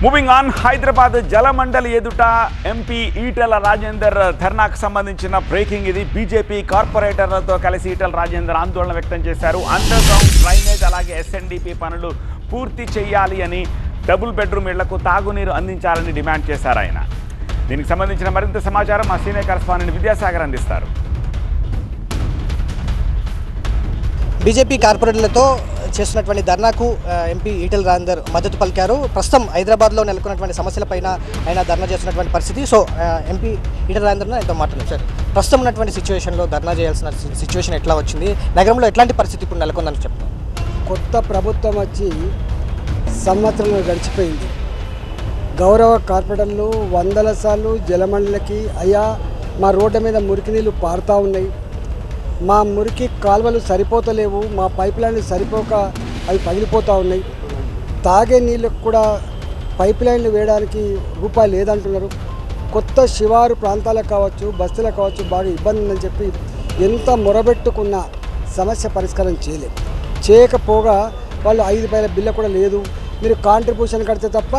Moving on, Hyderabad జలమండలి ఎదుట MP Etela Rajender ధర్నాకు సంబంధించిన బ్రేకింగ్ ఇది. బీజేపీ కార్పొరేటర్లతో కలిసి ఈటెల రాజేందర్ ఆందోళన వ్యక్తం చేశారు. అండర్ గ్రౌండ్ డ్రైనేజ్ అలాగే ఎస్ఎన్డిపి పనులు పూర్తి చేయాలి అని, డబుల్ బెడ్రూమ్ ఇళ్లకు తాగునీరు అందించాలని డిమాండ్ చేశారు ఆయన. దీనికి సంబంధించిన మరింత సమాచారం మా సీనియర్ కరెస్పాండెంట్ విద్యాసాగర్ అందిస్తారు. బీజేపీ కార్పొరేటర్లతో చేస్తున్నటువంటి ధర్నాకు ఎంపీ ఈటెల రాజేందర్ మద్దతు పలికారు. ప్రస్తుతం హైదరాబాద్లో నెలకొన్నటువంటి సమస్యలపైన ఆయన ధర్నా చేస్తున్నటువంటి పరిస్థితి. సో ఎంపీ ఈటెల రాజేందర్ ఆయనతో మాట్లాడారు. సార్, ప్రస్తుతం ఉన్నటువంటి సిచ్యువేషన్లో ధర్నా చేయాల్సిన సిచ్యువేషన్ ఎట్లా వచ్చింది, నగరంలో ఎట్లాంటి పరిస్థితి ఇప్పుడు నెలకొందని చెప్తాం. కొత్త ప్రభుత్వం వచ్చి సంవత్సరం గడిచిపోయింది. గౌరవ కార్పొరేటర్లు వందల సార్లు జలమండలికి అయ్యా మా రోడ్డు మీద మురికి నీళ్ళు పారుతూ ఉన్నాయి, మా మురికి కాలువలు సరిపోతలేవు, మా పైప్ లైన్లు సరిపోక అవి పగిలిపోతూ ఉన్నాయి, తాగే నీళ్ళకు కూడా పైప్ లైన్లు వేయడానికి రూపాయలు లేదంటున్నారు, కొత్త శివారు ప్రాంతాలకు కావచ్చు బస్తీలకు కావచ్చు బాగా ఇబ్బంది ఉందని చెప్పి ఎంత మొరబెట్టుకున్న సమస్య పరిష్కారం చేయకపోగా వాళ్ళు 5 రూపాయల బిల్లు కూడా లేదు, మీరు కాంట్రిబ్యూషన్ కడితే తప్ప,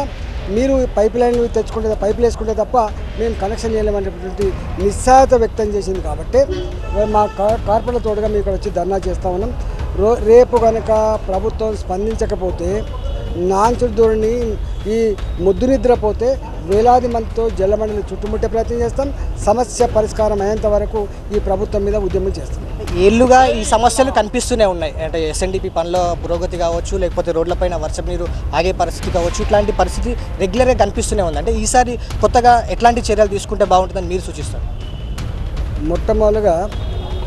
మీరు పైప్ లైన్లు తెచ్చుకుంటే పైపులు వేసుకుంటే తప్ప మేము కనెక్షన్ చేయలేమనేటువంటి నిస్సహాయత వ్యక్తం చేసింది. కాబట్టి మా కార్పొరేటర్ తోడుగా మేము ఇక్కడ వచ్చి ధర్నా చేస్తూ ఉన్నాం. రేపు కనుక ప్రభుత్వం స్పందించకపోతే, నాన్చుడు ధోరణి ఈ ముద్దు నిద్రపోతే వేలాది మందితో జలమండలి చుట్టుముట్టే ప్రయత్నం చేస్తాం. సమస్య పరిష్కారం అయ్యేంత వరకు ఈ ప్రభుత్వం మీద ఉద్యమం చేస్తాం. ఏళ్ళుగా ఈ సమస్యలు కనిపిస్తూనే ఉన్నాయి. అంటే ఎస్ఎన్డిపి పనుల పురోగతి కావచ్చు, లేకపోతే రోడ్లపైన వర్షం నీరు ఆగే పరిస్థితి కావచ్చు, ఇట్లాంటి పరిస్థితి రెగ్యులర్గా కనిపిస్తూనే ఉంది. అంటే ఈసారి కొత్తగా ఎట్లాంటి చర్యలు తీసుకుంటే బాగుంటుందని మీరు సూచిస్తారు? మొట్టమొదటిగా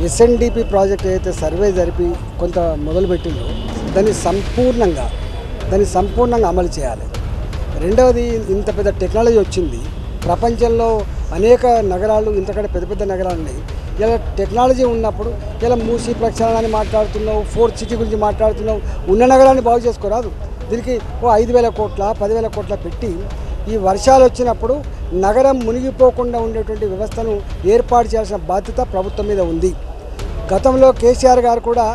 ఎస్ఎన్డిపి ప్రాజెక్ట్ ఏదైతే సర్వే జరిపి కొంత మొదలుపెట్టిందో దాన్ని సంపూర్ణంగా అమలు చేయాలి. రెండవది, ఇంత పెద్ద టెక్నాలజీ వచ్చింది, ప్రపంచంలో అనేక నగరాలు ఇంతకంటే పెద్ద పెద్ద నగరాలు ఉన్నాయి. ఇలా టెక్నాలజీ ఉన్నప్పుడు ఇలా మూసి ప్రక్షాళన మాట్లాడుతున్నావు, 4th సిటీ గురించి మాట్లాడుతున్నావు, ఉన్న నగరాన్ని బాగు చేసుకోరాదు. దీనికి 5,000 కోట్ల 10,000 కోట్ల పెట్టి ఈ వర్షాలు వచ్చినప్పుడు నగరం మునిగిపోకుండా ఉండేటువంటి వ్యవస్థను ఏర్పాటు చేయాల్సిన బాధ్యత ప్రభుత్వం మీద ఉంది. గతంలో కేసీఆర్ గారు కూడా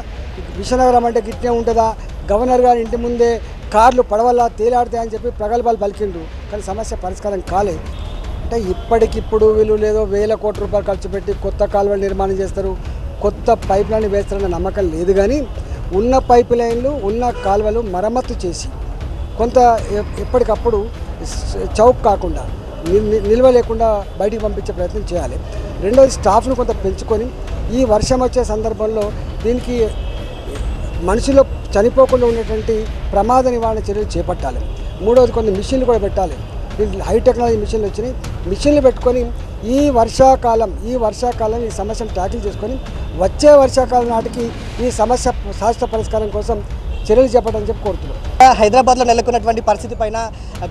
విశ్వనగరం అంటే గిట్టే ఉంటుందా, గవర్నర్ గారి ఇంటి ముందే కార్లు పడవల్లా తేలాడతాయని చెప్పి ప్రగల్భాలు పలికిండు, కానీ సమస్య పరిష్కారం కాలేదు. అంటే ఇప్పటికిప్పుడు వీళ్ళు లేదో 1,000 కోట్ల రూపాయలు ఖర్చు పెట్టి కొత్త కాలువలు నిర్మాణం చేస్తారు, కొత్త పైప్ లైన్లు వేస్తారన్న నమ్మకం లేదు. కానీ ఉన్న పైప్ లైన్లు ఉన్న కాలువలు మరమ్మతు చేసి కొంత ఎప్పటికప్పుడు చౌక్ కాకుండా నిల్వ లేకుండా బయటికి పంపించే ప్రయత్నం చేయాలి. రెండోది, స్టాఫ్ను కొంత పెంచుకొని ఈ వర్షం వచ్చే సందర్భంలో దీనికి మనుషులు చనిపోకుండా ఉండేటువంటి ప్రమాద నివారణ చర్యలు చేపట్టాలి. మూడవది, కొన్ని మిషన్లు కూడా పెట్టాలి. దీంట్లో హై టెక్నాలజీ మిషన్లు వచ్చినాయి, మిషన్లు పెట్టుకొని ఈ వర్షాకాలం ఈ సమస్యను ట్యాకిల్ చేసుకొని వచ్చే వర్షాకాలం నాటికి ఈ సమస్య శాశ్వత పరిష్కారం కోసం చర్యలు చేపట్టాలని చెప్పి కోరుతున్నాం. హైదరాబాద్లో నెలకొన్నటువంటి పరిస్థితి పైన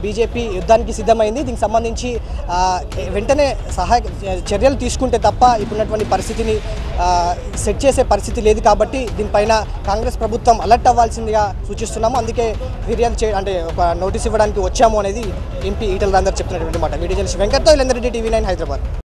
బీజేపీ యుద్ధానికి సిద్ధమైంది. దీనికి సంబంధించి వెంటనే చర్యలు తీసుకుంటే తప్ప ఇప్పుడున్నటువంటి పరిస్థితిని సెట్ చేసే పరిస్థితి లేదు. కాబట్టి దీనిపైన కాంగ్రెస్ ప్రభుత్వం అలర్ట్ అవ్వాల్సిందిగా సూచిస్తున్నాము. అందుకే ఫిర్యాదు అంటే ఒక నోటీస్ ఇవ్వడానికి వచ్చాము అనేది ఎంపీ ఈటెల రాజేందర్ చెప్తున్నటువంటి మాట. వీడియో జర్నలిస్ట్ వెంకట్తో ఇలందరెడ్డి, TV9 హైదరాబాద్.